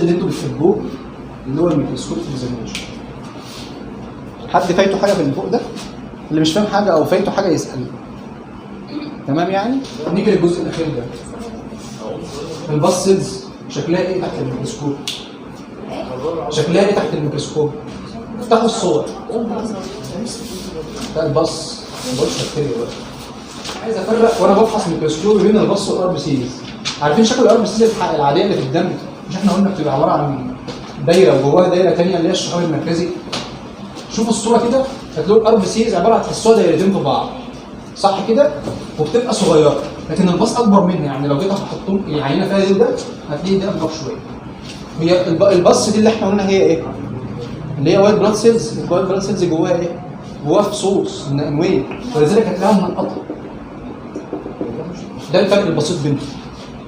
اللي انتوا بتحبوه اللي هو الميكروسكوب اكزامينشن. حد فايته حاجه في اللي فوق ده؟ اللي مش فاهم حاجه او فايته حاجه يسال. تمام يعني؟ نيجي للجزء الاخير ده. الباسلز شكلها ايه تحت الميكروسكوب؟ شكلها ايه تحت الميكروسكوب؟ افتحوا الصور. ده الباص ما بقولش بكتيريا بقى. عايز افرق وانا بفحص ميكروسكوب بين الباص والار بي سيز. عارفين شكل الار بي سيز العاديه اللي في الدم؟ مش احنا قلنا بتبقى عباره عن دايره وجواها دايره ثانيه اللي هي الشعاب المركزي. شوفوا الصوره كده هتلاقوا الار بي سيز عباره عن تحسوها دايرتين في بعض. صح كده؟ وبتبقى صغيره، لكن الباص اكبر منها، يعني لو جيت احطهم العينه فيها ده هتلاقي ده اكبر شويه. هي الباص دي اللي احنا قلنا هي ايه؟ اللي هي وايت بلاد سيلز. الوايت بلاد سيلز جواها ايه؟ جواها فصوص انويه، ولذلك هتلاقيها منقطه. ده الفرق البسيط بينهم.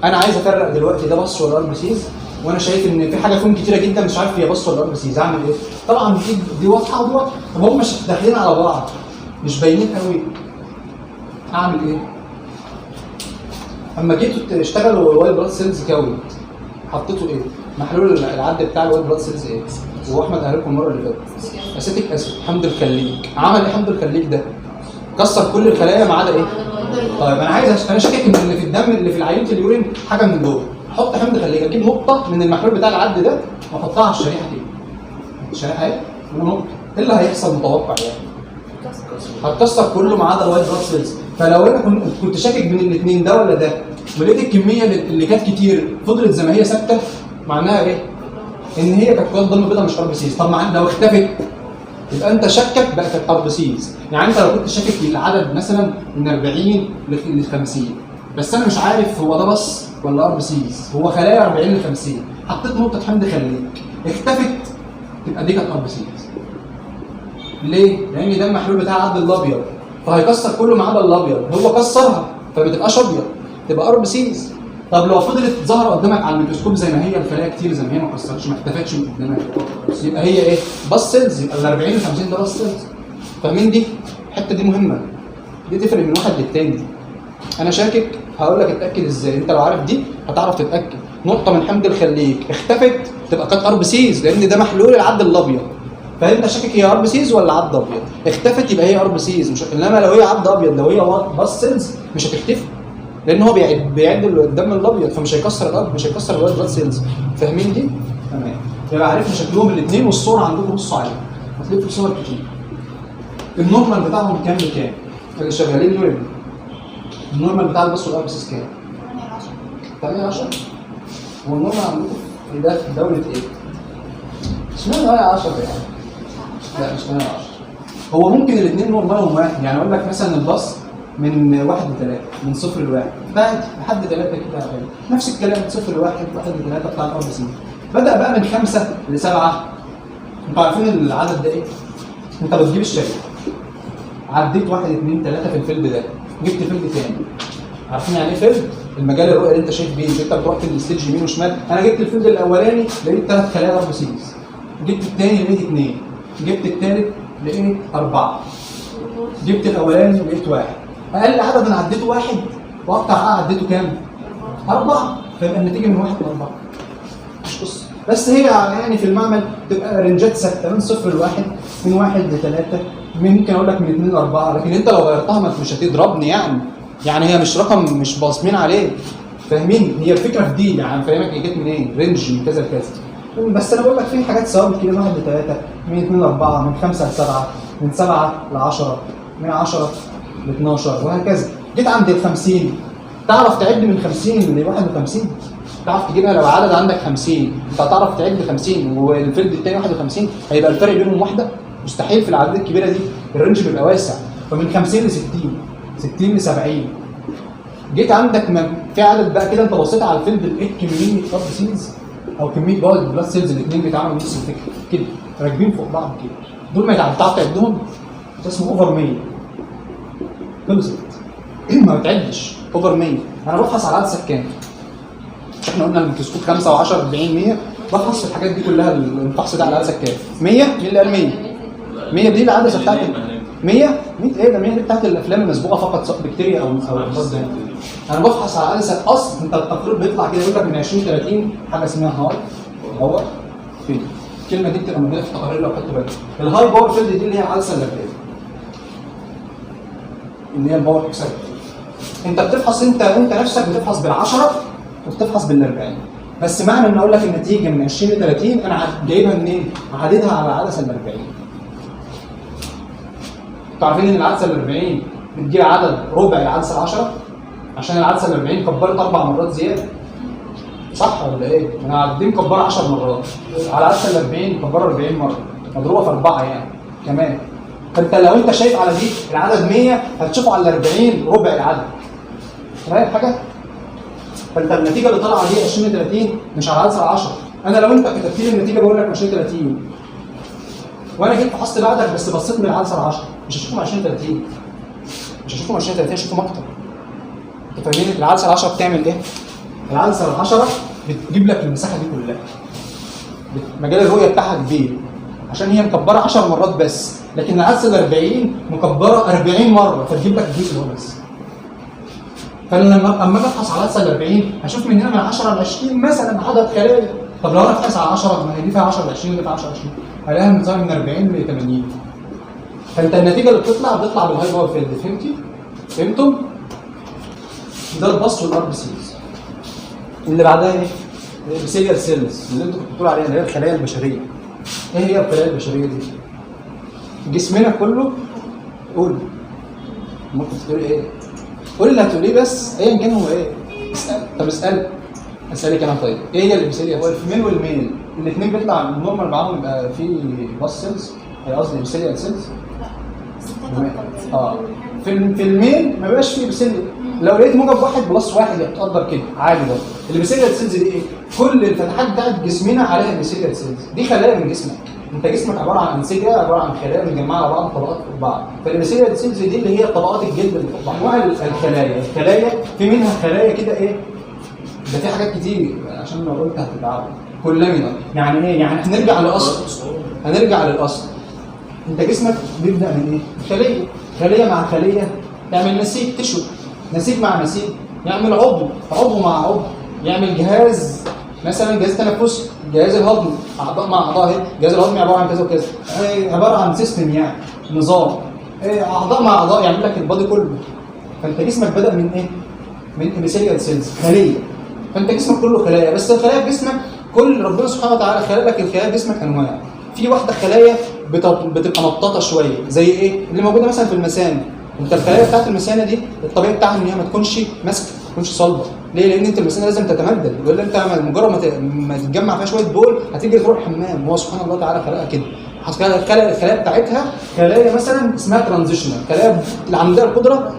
انا عايز افرق دلوقتي ده باص ولا ار بي سيز، وانا شايف ان في حاجه فيهم كتيره جدا مش عارف هي باص ولا ار بي سيز. اعمل ايه؟ طبعا دي واضحه ودي واضحه، طب هم مش داخلين على بعض، مش باينين قوي. اعمل ايه؟ اما جيتوا تشتغلوا الوايت بلاد سيلز كاونت حطيتوا ايه؟ محلول العد بتاع الوايت بلاد سيلز ايه؟ هو احمد قال لكم المره اللي فاتت اسيتيك اسيد حمض الخليج. عمل ايه حمض الخليج ده؟ كسر كل الخلايا ما عدا ايه؟ طيب انا شاكك ان اللي في الدم اللي في العينه اليورين حاجه من دول. احط حمض خليج، اجيب نقطه من المحلول بتاع العد ده واحطها على الشريحه دي. الشريحه اهي ونقطه. ايه اللي هيحصل متوقع يعني؟ هتكسر كله ما عدا الوايت بلاد سيلز. فلو انا كنت شاكك بين الاثنين ده ولا ده، ولقيت الكميه اللي كانت كتير فضلت زي ما هي ثابته، معناها ايه؟ ان هي كانت كواد دم بيضاء مش ار بي سيز. طب لو اختفت يبقى انت شكك بقى كانت ار بي سيز. يعني انت لو كنت شاكك في العدد مثلا من 40 ل 50، بس انا مش عارف هو ده بس ولا ار بي سيز، هو خلايا 40 ل 50، حطيت نقطه حمض خليج اختفت، تبقى دي كانت ار بي سيز. ليه؟ لان ده المحلول بتاع العد الابيض، فهيكسر كله ما عدا الابيض، هو كسرها فما تبقاش ابيض، تبقى ار بي سيز. طب لو فضلت ظاهره قدامك على الميكروسكوب زي ما هي الخلايا كتير زي ما هي ما كسرتش ما اختفتش من قدامك، يبقى هي ايه؟ باص سيلز. يبقى ال 40 ل 50 ده باص سيلز. فاهمين دي؟ الحته دي مهمه، دي تفرق من واحد للتاني. انا شاكك هقول لك اتاكد ازاي. انت لو عارف دي هتعرف تتاكد. نقطه من حمض الخليج اختفت تبقى كانت ار بي سيز، لان ده محلول العد الابيض. فانت شاكك هي ار بي سيز ولا عد ابيض؟ اختفت يبقى هي ار بي سيز، مش انما لو هي عد ابيض، لو هي باص سيلز مش هتختفي، لان هو بيعد الدم الابيض فمش هيكسر الارض، مش هيكسر الوايت بلاد سيلز. فاهمين دي؟ تمام. يبقى عرفنا شكلهم الاثنين، والصوره عندكم بصوا عليها هتلاقوا في صور كتير. النورمال بتاعهم كام لكام؟ اللي شغالين دول النورمال بتاع الباص والار بي سيز كام؟ 8 10. هو النورمال عندكم في ده في دوله ايه؟ اشمعنى 10 يعني؟ لا مش 8 10. هو ممكن الاثنين نورمالهم واحد، يعني اقول لك مثلا الباص من 1 ل 3، من 0 ل 1 بعد لحد 3 كده، نفس الكلام من 0 ل 1 ل 3 بتاع الار بي سي. بدا بقى من 5 ل 7. انتوا عارفين العدد ده ايه؟ انت بتجيب الشريحه عديت 1 2 3 في الفيلد ده، جبت فيلد تاني. عارفين يعني ايه فيلد؟ المجال الرؤيه اللي انت شايف بيه، انت بتروح في الستيج يمين وشمال. انا جبت الفيلد الاولاني لقيت 3 خلايا ار بي سيز، جبت الثاني لقيت 2، جبت الثالث لقيت 4، جبت الاولاني لقيت 1. اقل عدد انا عديته 1 واقطع عديته كام؟ 4. فيبقى النتيجه من 1 ل 4. مش قصه، بس هي يعني في المعمل تبقى رنجات ثابته من 0 ل 1، من 1 ل 3، ممكن اقول لك من 2 ل 4، لكن انت لو غيرتها مش هتضربني يعني هي مش رقم مش باصمين عليه. فاهمين؟ هي الفكره في دي، يعني فاهمك هي جت منين؟ رينج من كذا لكذا. بس انا بقول لك في حاجات ثوابت كده، من 1 ل 3، من 2 ل 4، من 5 ل 7، من 7 ل 10، من 10 ل 12 وهكذا. جيت عند ال 50 تعرف تعد من 50 ل 51؟ تعرف تجيبها لو عدد عندك 50 انت هتعرف تعد 50 والفيلد الثاني 51، هيبقى الفرق بينهم واحده؟ مستحيل. في العدد الكبيره دي الرينج بيبقى واسع، فمن 50 ل 60، 60 ل 70. جيت عندك في عدد بقى كده انت بصيت على الفيلد لقيت كميه ار بي سيلز او كميه جوه البلاد سيلز الاثنين بيتعاملوا نفس الفكره كده راكبين فوق بعض كده، دول ما تعرف تعدهم، ده اسمه اوفر 100. خلصت ما بتعدش اوفر 100. انا بفحص على عدد سكان، احنا قلنا الميكروسكوب 5 و10 40 100، بفحص الحاجات دي كلها. الفحص ده على عدد سكان 100. مين اللي قال 100؟ 100 دي العدسه بتاعت 100 ايه ده؟ 100 دي بتاعت الافلام المسبوقه فقط، سواء بكتيريا او انا بفحص على عدسه اصل. انت التقرير بيطلع كده يقول لك من 20 30 حاجه اسمها هاي باور فيلد. الكلمه دي بتبقى موجوده في التقارير لو خدت بالك. الهاي باور فيلد دي اللي هي العدسه اللبنيه، اللي هي الباور اكسايد. انت بتفحص انت نفسك بتفحص بال10 وبتفحص بال40، بس معنى ان اقول لك النتيجه من 20 ل 30 انا جايبها منين؟ عددها على العدسه ال40. انتوا عارفين ان العدسه ال40 بتجيب عدد ربع العدسه ال10، عشان العدسه ال40 كبرت 4 مرات زياده. صح ولا ايه؟ انا دي مكبره 10 مرات، على العدسه ال40 مكبره 40 مره، مضروبه في 4 يعني كمان. فانت لو انت شايف على دي العدد 100 هتشوفه على ال40 ربع العدد. فاهم حاجه؟ فانت النتيجه اللي طالعه دي 20 30 مش على العدسه 10. انا لو انت كتبت لي النتيجه بقول لك 20 30 وانا جيت فحصت بعدك بس بصيت من العدسه 10 مش هشوفهم 20 30، مش هشوفهم 20 30 هشوفهم اكتر. انت فاهمين العدسه 10 بتعمل ايه؟ العدسه 10 بتجيب لك المساحه دي كلها، مجال الرؤيه بتاعها كبير عشان هي مكبره 10 مرات بس، لكن العدسه ال 40 مكبره 40 مره فتجيب لك الجزء اللي هو بس. فانا اما ابحث على العدسه ال 40 هشوف من هنا من 10 ل 20 مثلا عدد خلايا. طب لو انا ابحث على 10 ما هي دي فيها 10 ل 20 دي فيها 10 ل 20 هلاقيها من 40 ل 80. فانت النتيجه اللي بتطلع بالهاي باور فيلد. فهمتم؟ ده الباص والار بي سيز. اللي بعدها ايه؟ البيسيليال سيلز اللي انتوا كنتوا بتقولوا عليها اللي هي الخلايا البشريه. ايه هي الخلايا البشريه دي؟ جسمنا كله. قول. ممكن تقول ايه؟ قول اللي هتقوليه بس ايا كان هو ايه؟ اسال. طب اسالك انا طيب. ايه هي البيسيليال؟ هو الفيميل والميل الاثنين بيطلع النورمال معاهم يبقى في باص سيلز، هي قصدي بيسيليال سيلز. في الميل ما بيبقاش فيه بيسيليال. لو لقيت موجب 1 بلس 1 يبقى بتقدر كده عادي برضه. البيسيليال سيلز دي ايه؟ كل الفتحات بتاعت جسمنا عليها بيسيليال سيلز، دي خلايا من جسمك. انت جسمك عباره عن انسجه، عباره عن خلايا متجمعه على بعض طبقات فوق بعض. فالبيسيليال سيلز دي اللي هي طبقات الجلد اللي فوق بعض. انواع الخلايا في منها خلايا كده ايه؟ ده في حاجات كتير عشان لو قلت هتتعب. كولامينر يعني ايه؟ يعني هنرجع للاصل. انت جسمك بيبدا من ايه؟ خليه مع خليه تعمل نسيج تشو، نسيج مع نسيج يعمل عضو مع عضو يعمل جهاز، مثلا جهاز تنفسي، جهاز الهضمي، اعضاء مع اعضاء. الجهاز الهضمي عباره عن كذا وكذا، عباره عن سيستم يعني نظام. اعضاء مع اعضاء يعمل لك البادي كله. فانت جسمك بدا من ايه؟ من ابيثيليال سيلز، خليه. فانت جسمك كله خلايا، بس الخلايا في جسمك كل ربنا سبحانه وتعالى خلق لك الخلايا في جسمك انواع. في واحده خلايا بتبقى مطاطه شويه، زي ايه؟ اللي موجوده مثلا في المثانه. انت الخلايا بتاعت المثانه دي الطبيعي بتاعها ان هي ما تكونش ماسكه، ما تكونش صلبه. ليه؟ لان انت المثانه لازم تتمدد، ولا انت مجرد ما تتجمع فيها شويه بول هتيجي تروح الحمام. هو سبحان الله تعالى خلقها كده. الخلايا بتاعتها خلايا مثلا اسمها ترانزيشنال، خلايا اللي عندها القدره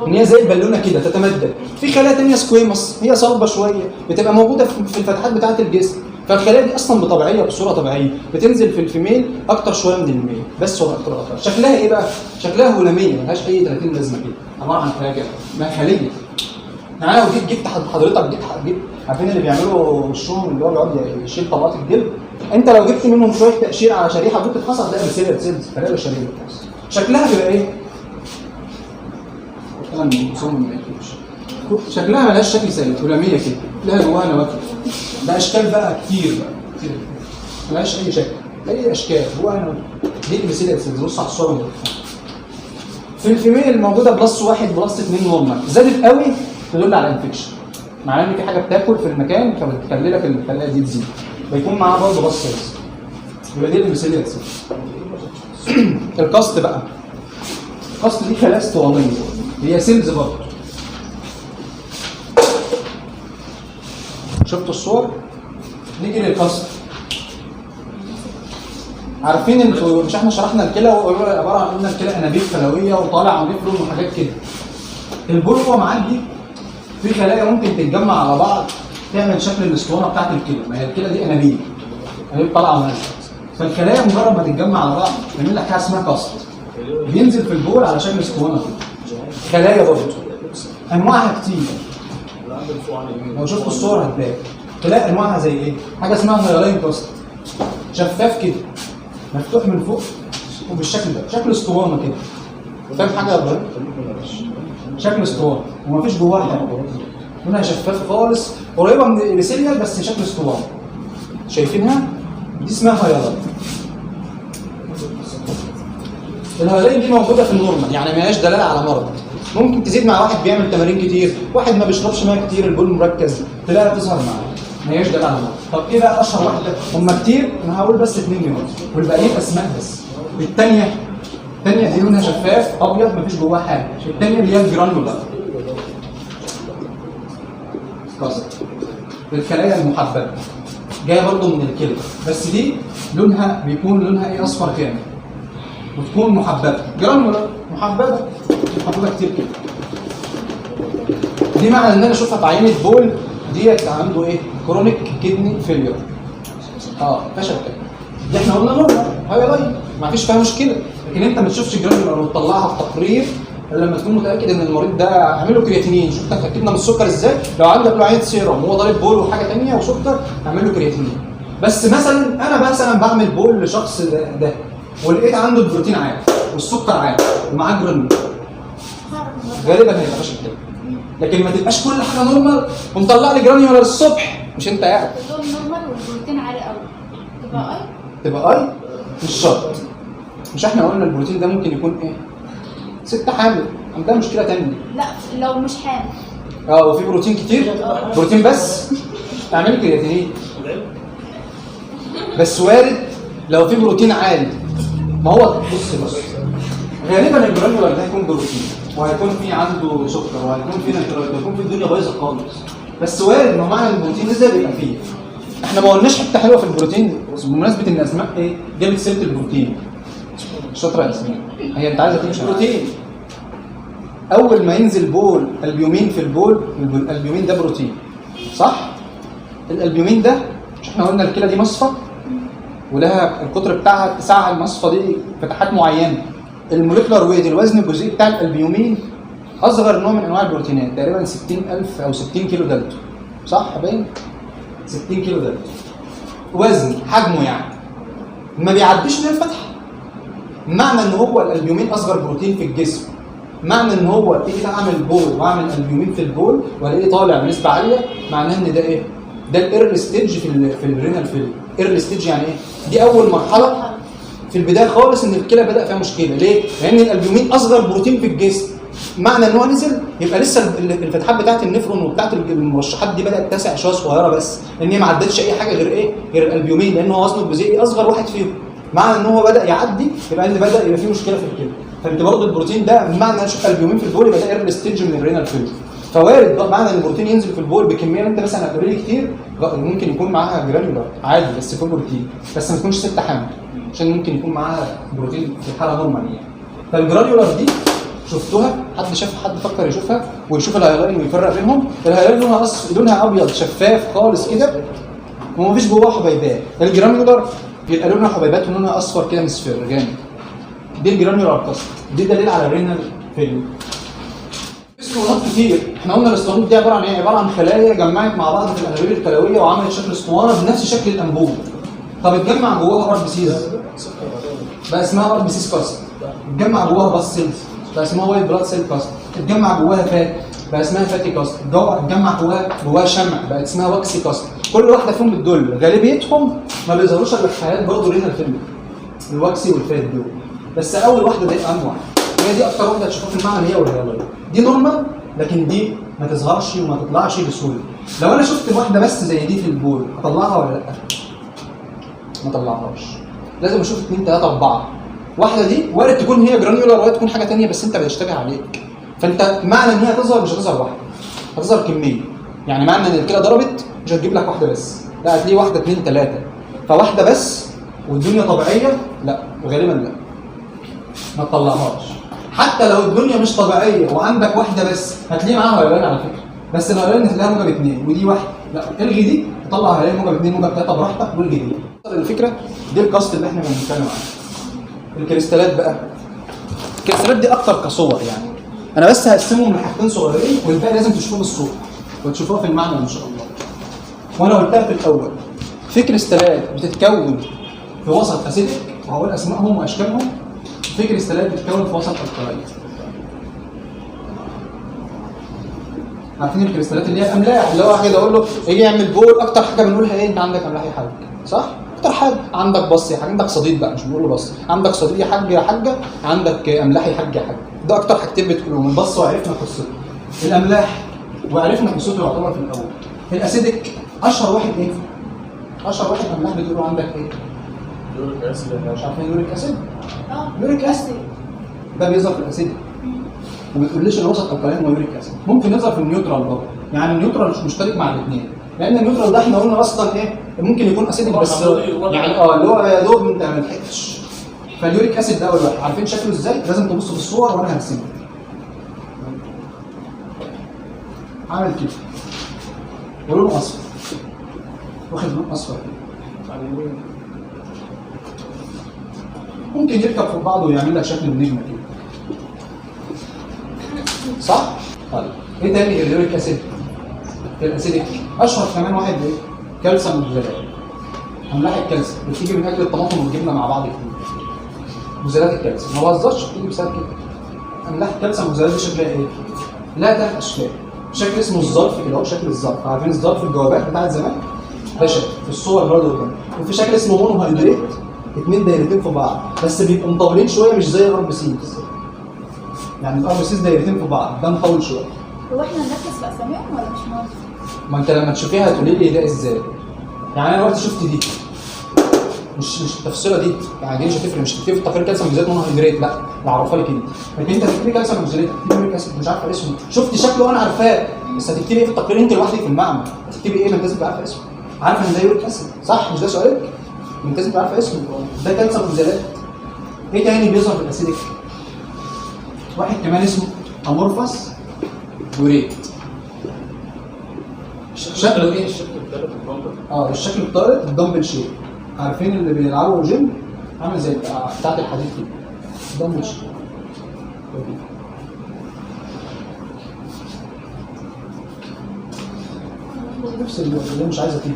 ان هي زي البالونه كده تتمدد. في خلايا ثانيه سكويموس هي صلبه شويه بتبقى موجوده في الفتحات بتاعه الجسم. فالخلايا دي اصلا بطبيعيه بصوره طبيعيه بتنزل في الفيميل اكتر شويه من الميل، بس هو اكتر. شكلها ايه بقى؟ شكلها هلاميه ملهاش اي 30 لازمه كده، عباره عن خلايا كده ما خليه. يعني لو جبت حضرتك جبت عارفين اللي بيعملوا وشهم اللي هو بيقعد يشيل طبقات الجلد، انت لو جبت منهم شويه تقشير على شريحه وجبت تفحصها هتلاقي بيسيليال سيلز، خلايا بشريه. شكلها بيبقى ايه؟ شكلها ملهاش شكل ثابت، هلاميه كده، لها جواها نواكب. ده اشكال بقى كتير ملهاش اي شكل، اي اشكال جواها نواكب. دي البيسيليال سيلز. بص على الصوره دي. في الفيميل الموجوده بلس 1 بلس 2 نورمال، زادت قوي تدل على انفكشن، معناه ان في حاجه بتاكل في المكان فبتخلي لك الخلايا دي تزيد. بيكون معاها برضه بلس سيلز، يبقى دي البيسيليال سيلز. الكاست بقى، الكاست دي خلايا اسطوانيه، هي سيلز برضه. شفتوا الصور؟ نيجي للكاست. عارفين انتوا مش احنا شرحنا الكلى وقلنا عباره عن قلنا الكلى انابيب خلويه وطالع ونفرم وحاجات كده. البول هو معدي في خلايا ممكن تتجمع على بعض تعمل شكل الاسطوانه بتاعت الكلى، ما هي الكلى دي انابيب طالعه ونازله. فالخلايا مجرد ما تتجمع على بعض تعمل لك حاجه اسمها كاست، بينزل في البول على شكل اسطوانه كده. خلايا برضه انواعها كتير، لو شفت الصور هتلاقي انواعها زي ايه؟ حاجه اسمها هيلاين كاست، شفاف كده مفتوح من فوق وبالشكل ده، شكل اسطوانه كده. فاهم حاجه يا ابراهيم؟ شكل اسطوانه ومفيش جواها حاجه، لونها شفاف خالص، قريبه من الابيثيليال بس شكل اسطوانه. شايفينها؟ دي اسمها هايلاين. الهايلاين دي موجوده في النورمال، يعني ما هياش دلاله على مرض. ممكن تزيد مع واحد بيعمل تمارين كتير، واحد ما بيشربش ميه كتير، البول مركز، تلاقيها تظهر معاه. ما هياش دلاله على مرض. طب ايه بقى اشهر واحده؟ هم كتير، انا هقول بس 2 منهم والباقيين اسماء بس. الثانيه دي لونها شفاف ابيض مفيش جواها حاجه. الثانيه اللي هي الجرانولا الخلايا المحببه جايه برضه من الكلى، بس دي بيكون لونها ايه؟ اصفر كامل وتكون محببه. جرانولا محببه كتير كده. دي معنى ان انا اشوفها في عينه بول ديت عنده ايه؟ كرونيك كيدني فيلير. فشل كده. دي احنا قلنا نورمال هايلاين ما فيش فيها مشكله، لكن انت ما تشوفش جرانولا وتطلعها في تقرير الا لما تكون متاكد ان المريض ده اعمل له كرياتينين. شوف اتاكدنا من السكر ازاي؟ لو عندك له عينه سيرم وهو ضارب بول وحاجه ثانيه وسكر اعمل له كرياتينين. بس انا بعمل بول لشخص ده ولقيت عنده البروتين عالي والسكر عالي ومعاه جرانولا، غالبا هيبقى فاشل كده. لكن ما تبقاش كل حاجه نورمال ومطلع لي جرانيولا الصبح مش انت قاعد. اللون نورمال والبروتين عالي قوي تبقى اي مش شرط. مش احنا قلنا البروتين ده ممكن يكون ايه؟ ست حامل عندها مشكله ثانيه. لا لو مش حامل وفي بروتين كتير، بروتين بس اعملي كرياتينين. بس وارد لو في بروتين عالي. ما هو بص غالبا الجرانيولا ده هيكون بروتين وهيكون في عنده سكر وهيكون في نيترويد وهيكون في الدنيا بايظه خالص. بس وارد ما هو معنى البروتين نزل بيبقى فيه. احنا ما قلناش حته حلوه في البروتين بمناسبه ان اسماء ايه؟ جابت سيره البروتين. شاطره يا اسماء. هي انت عايزه تمشي بروتين. اول ما ينزل بول البيومين في البول، البيومين ده بروتين صح؟ الالبيومين ده مش احنا قلنا الكلى دي مصفى ولها القطر بتاعها اتساع المصفى دي فتحات معينه. الموليكولار ويت الوزن الجزيئي بتاع الالبيومين اصغر نوع من انواع البروتينات تقريبا 60,000 او 60 كيلو دالتون صح باين؟ 60 كيلو دالتون وزن حجمه يعني ما بيعديش من الفتحه. معنى ان هو الالبيومين اصغر بروتين في الجسم، معنى ان هو تيجي اعمل بول واعمل البيومين في البول والاقيه طالع بنسبه عاليه، معناه ان ده ايه؟ ده الايرلي ستيج في الرينال فيلير. ايرلي ستيج يعني ايه؟ دي اول مرحله في البدايه خالص ان الكلى بدا فيها مشكله. ليه؟ لان الالبيومين اصغر بروتين في الجسم. معنى ان هو نزل يبقى لسه الفتحات بتاعه النفرون وبتاعه المرشحات دي بدات تسع شويه صغيره بس، لان هي ما عدتش اي حاجه غير ايه؟ غير الالبيومين، لان هو وزنه الجزيئي اصغر واحد فيهم. معنى ان هو بدا يعدي يبقى ان بدا يبقى فيه مشكله في الكلى. فانت برضه البروتين ده معنى اشوف البيومين في البول يبقى ده ايرلي ستيج من الرينال فيلير. فوارد معنى ان البروتين ينزل في البول بكميه انت مثلا هتقابليه كتير ممكن يكون معاها جرانيولار عادي بس يكون بروتين، بس ما تكونش ست حامل عشان ممكن يكون معاها بروتين في الحاله نورمال يعني. فالجرانيولار دي شفتوها؟ حد فكر يشوفها ويشوف الهايلاين ويفرق بينهم؟ الهايلاين لونها ابيض شفاف خالص كده ومفيش جواها حبيبات. الجرانيولار بيبقى لونها حبيبات ولونها اصفر كده مصفر جامد. دي الجرانيولار كاست، دي دليل على الرينال فيلير. اسطوانات كتير، احنا قلنا الاسطوانات دي عباره عن ايه؟ عباره عن خلايا جمعت مع بعض في الانابيب الكلويه وعملت شكل اسطوانه بنفس شكل الانبوب. طب اتجمع جواها ار بي سيز بقى اسمها ار بي سيز كاست. اتجمع جواها باس سيلز بقى اسمها وايت بلاد سيل كاست. اتجمع جواها فات بقى اسمها فاتي كاست. اتجمع جواها شمع بقت اسمها واكسي كاست. كل واحده فيهم بتدل، غالبيتهم ما بيظهروش الا في حالات برضه رينال فيلير، الواكسي والفات دول. بس اول واحده دي انواع، هي دي اكتر واحده هتشوفوها في المعنى هي والهيلاين. دي نورمال لكن دي ما تظهرش وما تطلعش بسهوله. لو انا شفت واحده بس زي دي في البول اطلعها ولا لا؟ ما اطلعهاش. لازم اشوف 2 3 4. واحده دي وارد تكون هي جرانيولار وارد تكون حاجه ثانيه بس انت بتشتبه عليك. فانت معنى ان هي هتظهر مش هتظهر واحده، هتظهر كميه. يعني معنى ان الكلى ضربت مش هتجيب لك واحده بس، لا هتلاقي واحده 2 3. فواحده بس والدنيا طبيعيه لا، غالبا لا ما تطلعهاش. حتى لو الدنيا مش طبيعيه وعندك واحده بس هتلاقي معاها هيلاين على فكره، بس الهيلاين هتلاقيها موجب 2 ودي واحده، لا الغي دي طلع هيلاين موجب 2 موجب 3 براحتك والغي دي. الفكره دي الكاست اللي احنا بنتكلم عنها. الكريستالات بقى، الكريستالات دي اكتر كصور يعني، انا بس هقسمهم لحاجتين صغيرين والباقي لازم تشوفوه بالصوره وتشوفوها في المعنى ان شاء الله. وانا قلتها في الاول في كريستالات بتتكون في وسط اسيدك وهقول اسمائهم واشكالهم، في كريستالات بتتكون في وسط الكلايد. عارفين الكريستالات اللي هي الاملاح، اللي هو كده اقول له يجي يعمل بول، اكتر حاجه بنقولها ايه؟ انت عندك املاح يا حاج، صح؟ اكتر حاجه عندك بص يا حاج، عندك صديد بقى، مش بنقول له بص، عندك صديد يا حاج يا حاجه، عندك املاح يا حاج يا حاج. ده اكتر حاجتين بتقولهم، البص وعرفنا قصته. الاملاح وعرفنا قصته يعتبر في الاول. الاسيدك اشهر واحد ايه؟ اشهر واحد املاح بتقولوا عندك ايه؟ يوريك اسيد. مش عارفين يوريك اسيد؟ اه يوريك اسيد ده بيظهر في الاسيدك. وما تقوليش الوسط القليل ويوريك اسيد، ممكن يظهر في النيوترال برضه، يعني النيوترال مش مشترك مع الاثنين، لان النيوترال ده احنا قلنا اصلا ايه؟ ممكن يكون اسيدك بس يعني اللي هو يا دوب انت ما لحقتش. فاليوريك اسيد ده اول واحد، عارفين شكله ازاي؟ لازم تبصوا في الصور وانا هرسمه. عامل كده ولونه اصفر، واخد لون اصفر كده، ممكن يركب في بعضه ويعمل لك شكل النجمه كده، صح؟ طيب ايه تاني اليوريك اسيد؟ الاسيدك اشهر كمان واحد ايه؟ كالسيوم مزيلات. املاح الكالسيوم بتيجي من اكل الطماطم والجبنه مع بعض كتير. مزيلات الكالسيوم ما بهزرش، بتيجي بسبب كده. املاح الكالسيوم مزيلات دي شكلها ايه؟ لها ثلاث اشكال. شكل اسمه الظرف كده، هو شكل الظرف، عارفين الظرف الجوابات بتاعت زمان؟ ده شكل في الصور برضه قدام. وفي شكل اسمه مونو هيدريت، اثنين دايرتين في بعض بس بيبقوا مطولين شويه، مش زي الار بي سيز. يعني الار بي سيز دايرتين في بعض، ده مطول شويه. هو احنا نركز في اساميهم ولا مش مهم؟ ما انت لما تشوفيها هتقولي لي ده ازاي؟ يعني انا دلوقتي شفت دي مش التفصيله دي، يعني دي مش هتفرق، مش هتكتبي في التقرير كالسيوم مزيلات مونو هيدريت، لا اعرفها لك كده. لكن انت هتكتبي كالسيوم مزيلات، هتكتبي يوريك اسيد مش عارفه اسمه، شفت شكله وانا عارفاه، بس هتكتبي ايه في التقرير انت لوحدك في المعمل؟ هتكتبي ايه؟ ما انت لازم تبقى عارفه اسمه. عارفه ان ده يوريك اسيد، صح؟ مش ده سؤالك؟ انت لازم تبقى عارفه اسمه، ده كالسيوم مزيلات. ايه تاني بيظهر في الاسيدك؟ واحد كمان اسمه امورفاس يوريت. شكله ايه؟ الشكل الثالث البامبر. الشكل الطارد الدمبل شيب. عارفين اللي بيلعبوا جيم عامل زي بتاعت الحديد كده، دمبل شيب. نفس اللي مش عايزه تيجي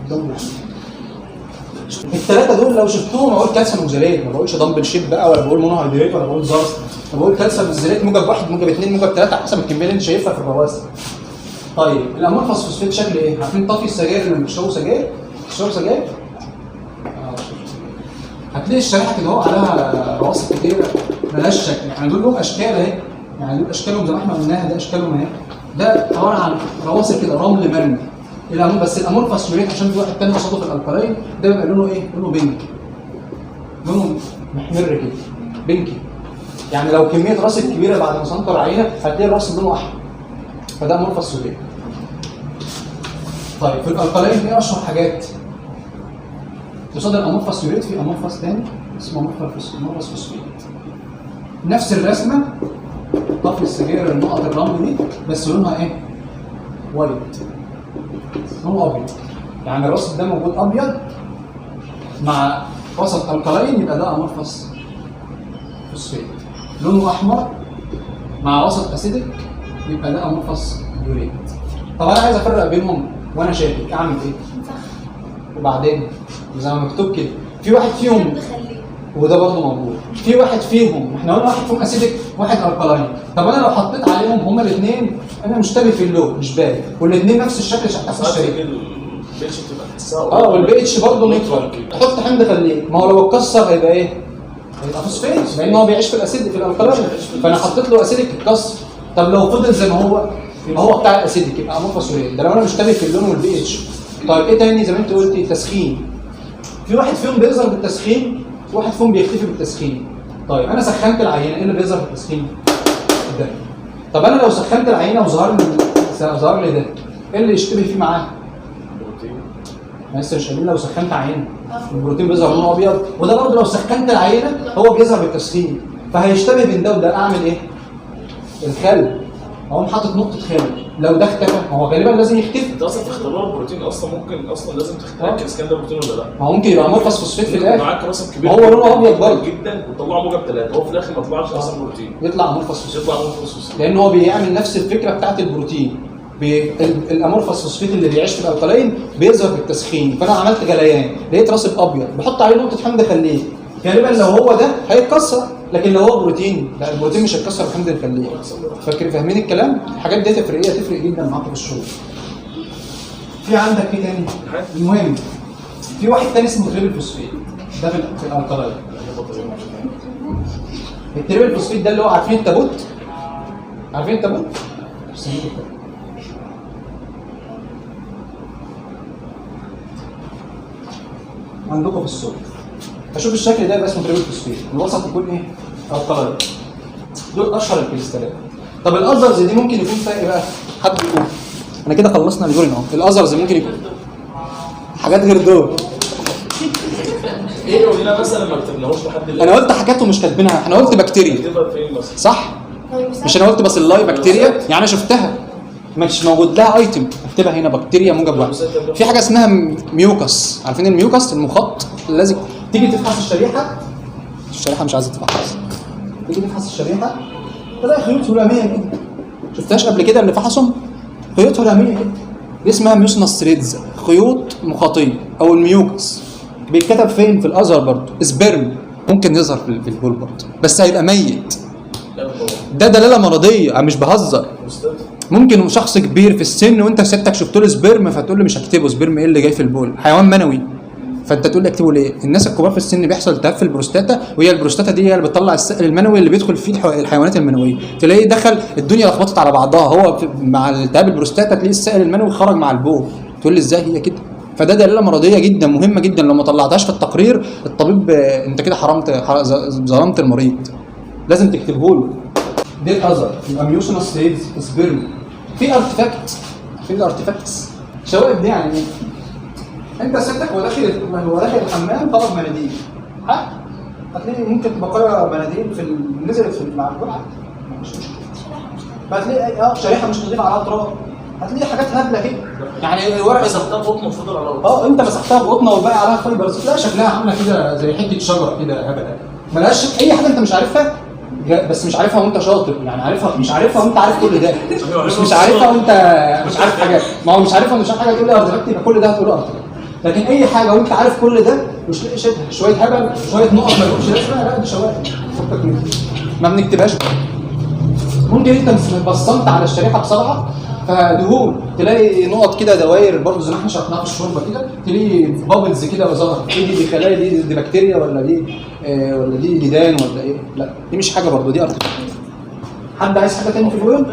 الدمبل شيب. الثلاثه دول لو شفتوهم اقول كالسيوم مزيلات، ما بقولش دمبل شيب بقى، ولا بقول مونو هيدريت، ولا بقول زارس، انا بقول كالسيوم مزيلات موجب واحد موجب اثنين موجب ثلاثه على حسب الكميه اللي انت شايفها في الرواسب. طيب الامورفاس فوسفات شكل ايه؟ عارفين طفي السجاير اللي بيشربوا سجاير؟ بيشربوا سجاير؟ هتلاقي الشريحه كده اهو عليها رواسب كتيره مالهاش شكل، يعني دول لهم اشكال اهي، يعني دول اشكالهم زي ما احنا قلناها، ده اشكالهم اهي، ده عباره عن رواسب كده رمل مرمي. بس الامورفاس يوريت عشان في واحد تاني قصاده في الالكالين ده بيبقى لونه ايه؟ لونه بينك، لونه محمر كده بينكي، يعني لو كميه راسب كبيره بعد ما سنتر عينه هتلاقي الراس لونه احمر، فده امورفاس يوريت. طيب في الالكالين ايه اشهر حاجات؟ قصاد الامورفاس يوريت في امورفاس تاني اسمه امورفاس فوسفيت. نفس الرسمه طفي السجاير النقط الرمل دي بس لونها ايه؟ وايت، لونه ابيض، يعني الرصد ده موجود ابيض مع وسط الكالين يبقى ده امورفاس فوسفيت. لونه احمر مع وسط اسيدك يبقى ده امورفاس يوريت. طب انا عايز افرق بينهم وانا شاكك اعمل ايه؟ وبعدين زي ما مكتوب كده في واحد فيهم وده برضه موجود، في واحد فيهم احنا قلنا واحد فيهم اسيدك واحد الكالين. طب انا لو حطيت عليهم هما الاثنين انا مشتبه في اللون مش باين، والاثنين نفس الشكل نفس الشريحه. البيتش بتبقى تحسها والبي اتش برضه نيوترال. حط حمض خليك، ما هو لو اتكسر هيبقى ايه؟ هيبقى فوسفات، لان هو بيعيش في الاسيد في الالكالين، فانا حطيت له اسيدك اتكسر. طب لو فضل زي ما هو يبقى هو بتاع الاسيدك يبقى امورفاس يوريت، ده لو انا مشتبه في اللون والبي اتش. طيب ايه تاني زي ما انت قلتي؟ تسخين. في واحد فيهم بيظهر بالتسخين وواحد فيهم بيختفي بالتسخين. طيب انا سخنت العينه، ايه اللي بيظهر بالتسخين؟ ده. طب انا لو سخنت العينه وظهر لي ده، ايه اللي يشتبه فيه معاه؟ البروتين. لسه مش قايلين لو سخنت عينه البروتين بيظهر لونه ابيض، وده برضه لو سخنت العينه هو بيظهر بالتسخين، فهيشتبه بين ده وده. اعمل ايه؟ الخل، اقوم حاطط نقطه خل، لو ده اختفى ما هو غالبا لازم يختفي. انت اصلا في اختبار البروتين اصلا ممكن اصلا لازم تختار اذا كان ده بروتين ولا لا. ما هو ممكن يبقى امورفاس فوسفات في الاخر، معاك راسب كبير هو لونه ابيض برضه جدا وطلعه موجب 3، هو في الاخر ما طلعش اصلا بروتين، يطلع امورفاس فوسفات، يطلع امورفاس فوسفات، لان هو بيعمل نفس الفكره بتاعت البروتين. الامورفاس فوسفات اللي بيعيش في الالكالين بيظهر بالتسخين، فانا عملت جليان لقيت راسب ابيض بحط عليه نقطه حمض خليه، غالبا لو هو ده هيتكسر لكن لو هو بروتين، لا البروتين مش هيتكسر بحمض الكليه. فاهمين الكلام؟ الحاجات دي هتفرق جدا معاكم في الشغل. في عندك ايه تاني؟ المهم في واحد تاني اسمه تريبل فوسفيت، ده في الالكالاين. التريبل فوسفيت ده اللي هو عارفين التابوت؟ عارفين التابوت؟ عندكم في الصوره. اشوف الشكل ده يبقى اسمه تريبل فوسفيت، الوسط يكون ايه؟ الكالاين. دول اشهر الكريستالات. طب الاذرز دي ممكن يكون فيها ايه بقى؟ حد يقول. انا كده خلصنا اليورين اهو. الاذرز ممكن يكون حاجات غير دول. ايه لو هنا مثلا ما كتبناهوش لحد الان؟ انا قلت حاجات ومش كاتبينها، انا قلت بكتيريا تبقى فين مثلا؟ صح؟ مش انا قلت بس اللاي بكتيريا، يعني انا شفتها مش موجود لها ايتم اكتبها هنا بكتيريا موجب واحد. في حاجه اسمها ميوكس، عارفين الميوكس؟ المخاط الذي تيجي تفحص الشريحه مش عايزه تفحص. تيجي تفحص الشريحه تلاقي خيوط هلاميه كده. شفتهاش قبل كده اللي فحصهم؟ خيوط هلاميه كده. دي اسمها ميوسنس ثريدز، خيوط مخاطيه او الميوكس. بيتكتب فين؟ في الازهر برضه. سبرم ممكن يظهر في البول برضه بس هيبقى ميت. ده دلاله مرضيه، انا مش بهزر. ممكن شخص كبير في السن وانت سيادتك شفت له سبرم فتقول له مش هكتبه، سبرم ايه اللي جاي في البول؟ حيوان منوي. فانت تقول لي اكتبه ليه؟ الناس الكبار في السن بيحصل التهاب في البروستاتا، وهي البروستاتا دي هي اللي بتطلع السائل المنوي اللي بيدخل فيه الحيوانات المنويه. تلاقيه دخل الدنيا لخبطت على بعضها، هو مع التهاب البروستاتا تلاقيه السائل المنوي خرج مع البول. تقول لي ازاي هي كده؟ فده دلاله مرضيه جدا مهمه جدا، لو ما طلعتهاش في التقرير الطبيب انت كده ظلمت المريض. لازم تكتبه له. دي الاذر يبقى ميوسنس ثريدز سبرم. في ارتفاكت، في الارتفاكتس شوائب دي يعني ايه؟ انت سيادتك هو داخل الحمام طلب مناديل، هتلاقي ممكن بقايا مناديل نزلت في مع الجرعه مش مشكله. فهتلاقي شريحه مش نظيفه على تراب، هتلاقي حاجات هبله كده يعني ورق مسحتها بقطن وفضل على وجهها. انت مسحتها بقطنه وباقي عليها فايبرز، تلاقي شكلها عامله كده زي حته شجره كده هبله، ملهاش اي حاجه انت مش عارفها، بس مش عارفها وانت شاطر، يعني عارفها مش عارفها وانت عارف كل ده، مش عارفها وانت مش عارف حاجات. ما هو مش عارفها ومش عارف حاجه تقول لي ارتفاكت يبقى كل ده هتقول له ارتفاكت. لكن اي حاجه وانت عارف كل ده مش لاقي شويه هبل شويه نقط ما لهمش لازمه، لا دي شوائب فكك منها ما بنكتبهاش. ممكن انت بصمت على الشريحه بسرعه فدهون تلاقي نقط كده دواير برضه زي ما احنا شرحناها في الشوربه كده، تلاقي بابلز كده ظهرت. ايه دي خلايا؟ دي بكتيريا ولا دي ديدان ولا ايه؟ لا دي مش حاجه برضه، دي ارتفاكت. حد عايز حاجه تاني في اليوم؟